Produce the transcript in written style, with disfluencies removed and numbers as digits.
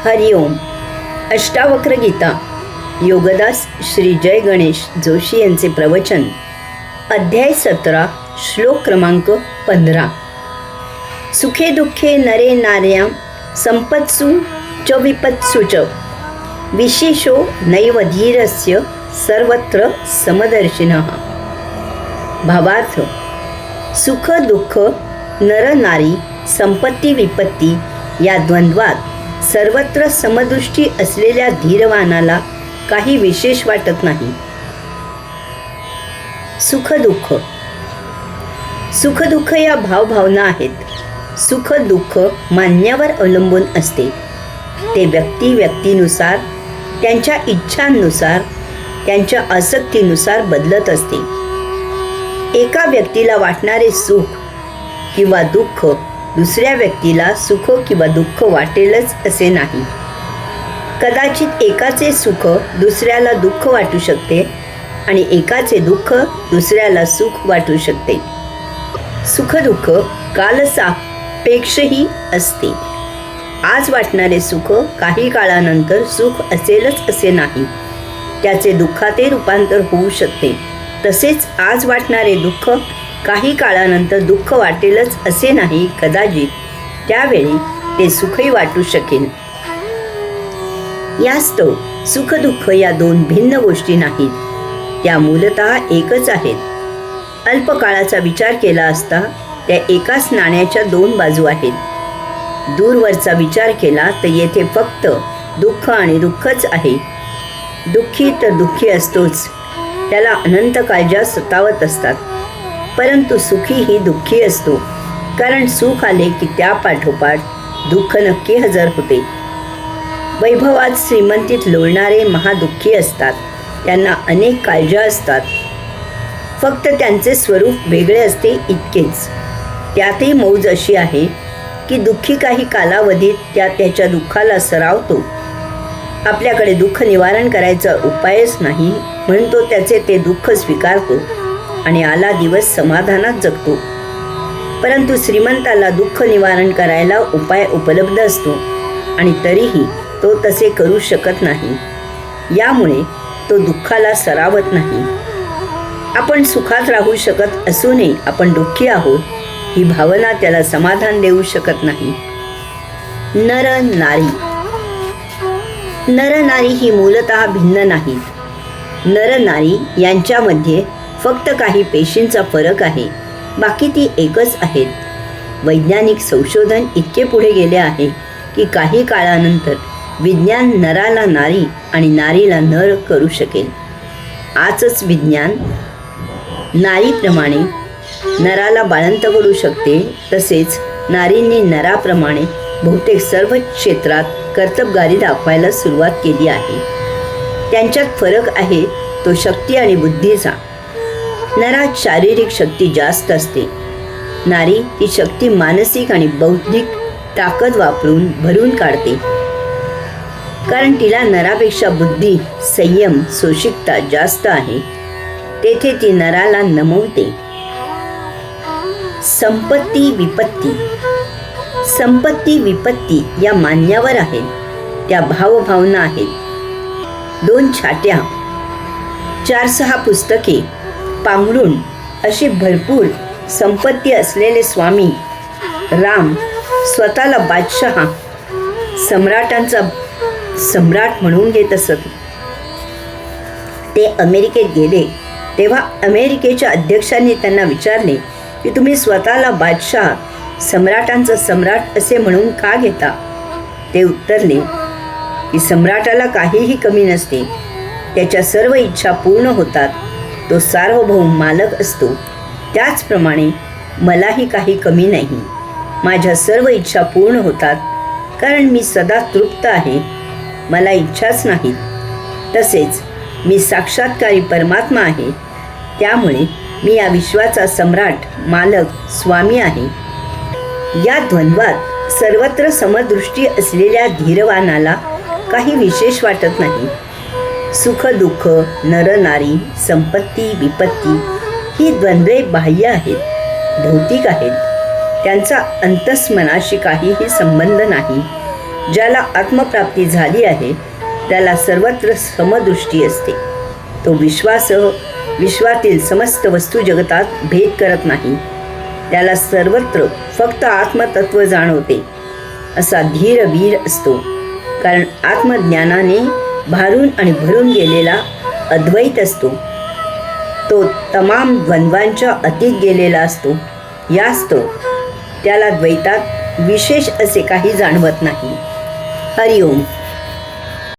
हरिओम. अष्टावक्र गीता योगदास श्री जय गणेश जोशी यांचे प्रवचन. अध्याय 17 श्लोक क्रमांक 15. सुखे दुःखे नरे नार्यां संपत्सु च विपत्सु च विशेषो नैव धीरस्य सर्वत्र समदर्शिनः. भावार्थ: सुख दुःख नर नारी संपत्ती विपत्ती या द्वंद्वात सर्वत्र समदृष्टी असलेल्या धीरवानाला काही विशेष वाटत नाही. सुख दुःख सुख दुःख या भावभावना आहेत. सुख दुःख मान्यावर अवलंबून असते. ते व्यक्तीनुसार, त्यांच्या इच्छांनुसार, त्यांच्या आसक्तीनुसार बदलत असते. एका व्यक्तीला वाटणारे सुख किंवा दुःख दुसऱ्या व्यक्तीला सुख किंवा दुःख वाटेलच असे नाही. कदाचित एकाचे सुख दुसऱ्याला दुःख वाटू शकते आणि एकाचे दुःख दुसऱ्याला सुख वाटू शकते. सुख दुःख कालसापेक्षही असते. आज वाटणारे सुख काही काळानंतर सुख असेलच असे नाही. त्याचे दुःखाते रूपांतर होऊ शकते. तसेच आज वाटणारे दुःख काही काळानंतर दुःख वाटेलच असे नाही. कदाचित त्यावेळी ते सुखही वाटू शकेल. यास्तव सुख दुःख या दोन भिन्न गोष्टी नाहीत. त्या मूलतः एकच आहेत. अल्पकाळाचा विचार केला असता त्या एकाच नाण्याच्या दोन बाजू आहेत. दूरवरचा विचार केला तर येथे फक्त दुःख आणि दुःखच आहे. दुःखी तर दुःखी असतोच. त्याला अनंत काळजा सतावत असतात. परंतु सुखीही दुःखी असतो. कारण सुख आले की त्या पाठोपाठ दुःख नक्की हजर होते. वैभवात श्रीमंतीत लोळणारे महादुःखी असतात. त्यांना अनेक काळजा असतात. फक्त त्यांचे स्वरूप वेगळे असते इतकेच. त्यातही मौज अशी आहे की दुःखी काही कालावधीत त्याच्या दुःखाला सरावतो. आपल्याकडे दुःख निवारण करायचा उपायच नाही म्हणून तो त्याचे ते दुःख स्वीकारतो आणि आला दिवस समाधानात जगतो. परंतु श्रीमंताला दुःख निवारण करायला उपाय उपलब्ध असतो आणि तरीही तो तसे करू शकत नाही. यामुळे तो दुःखाला सरावत नाही. आपण सुखात राहू शकत असूनही आपण दुःखी आहोत ही भावना त्याला समाधान देऊ शकत नाही. नर नारी नर नारी ही मूलतः भिन्न नाहीत. नर नारी यांच्यामध्ये फक्त काही पेशींचा फरक आहे. बाकी ती एकच आहेत. वैज्ञानिक संशोधन इतके पुढे गेले आहे की काही काळानंतर विज्ञान नराला नारी आणि नारीला नर करू शकेल. आजच विज्ञान नारीप्रमाणे नराला बाळंत करू शकते. तसेच नारींनी नराप्रमाणे बहुतेक सर्व क्षेत्रात कर्तबगारी दाखवायला सुरुवात केली आहे. त्यांच्यात फरक आहे तो शक्ती आणि बुद्धीचा. नरात शारीरिक शक्ती जास्त असते. नारी ही शक्ती मानसिक आणि बौद्धिक ताकद वापरून भरून काढते. कारण तिला नरापेक्षा बुद्धी, संयम, सोशिकता जास्त आहे. तेथे ती नराला नमवते. संपत्ती विपत्ती संपत्ती विपत्ती या मान्यावर आहेत. त्या भावभावना आहेत. 2 छाट्या, 4-6 पुस्तके, पांघरुण अशी भरपूर संपत्ती असलेले स्वामी राम स्वतःला बादशहा, सम्राटांचा सम्राट म्हणून घेत असत. ते अमेरिकेत गेले तेव्हा अमेरिकेच्या अध्यक्षांनी त्यांना विचारले की तुम्ही स्वतःला बादशहा, सम्राटांचा सम्राट असे म्हणून का घेता? ते उत्तरले की सम्राटाला काहीही कमी नसते. त्याच्या सर्व इच्छा पूर्ण होतात. तो सार्वभौम मालक असतो. त्याचप्रमाणे मलाही काही कमी नाही. माझ्या सर्व इच्छा पूर्ण होतात कारण मी सदा तृप्त आहे. मला इच्छाच नाहीत. तसेच मी साक्षात्कारी परमात्मा आहे. त्यामुळे मी या विश्वाचा सम्राट, मालक, स्वामी आहे. या द्वंद्वात सर्वत्र समदृष्टी असलेल्या धीरवानाला काही विशेष वाटत नाही. सुख दुःख, नर नारी, संपत्ती विपत्ती ही द्वंद्वे बाह्य आहेत, भौतिक आहेत. त्यांचा अंतस्मनाशी काहीही संबंध नाही. ज्याला आत्मप्राप्ती झाली आहे त्याला सर्वत्र समदृष्टी असते. तो विश्वासह विश्वातील समस्त वस्तू जगतात भेद करत नाही. त्याला सर्वत्र फक्त आत्मतत्व जाणवते. असा धीर वीर असतो. कारण आत्मज्ञानाने भारून आणि भरून गेलेला अद्वैत असतो. तो तमाम द्वंद्वांच्या अतीत गेलेला असतो. यास्तव त्याला द्वैतात विशेष असे काही जाणवत नाही. हरिओम.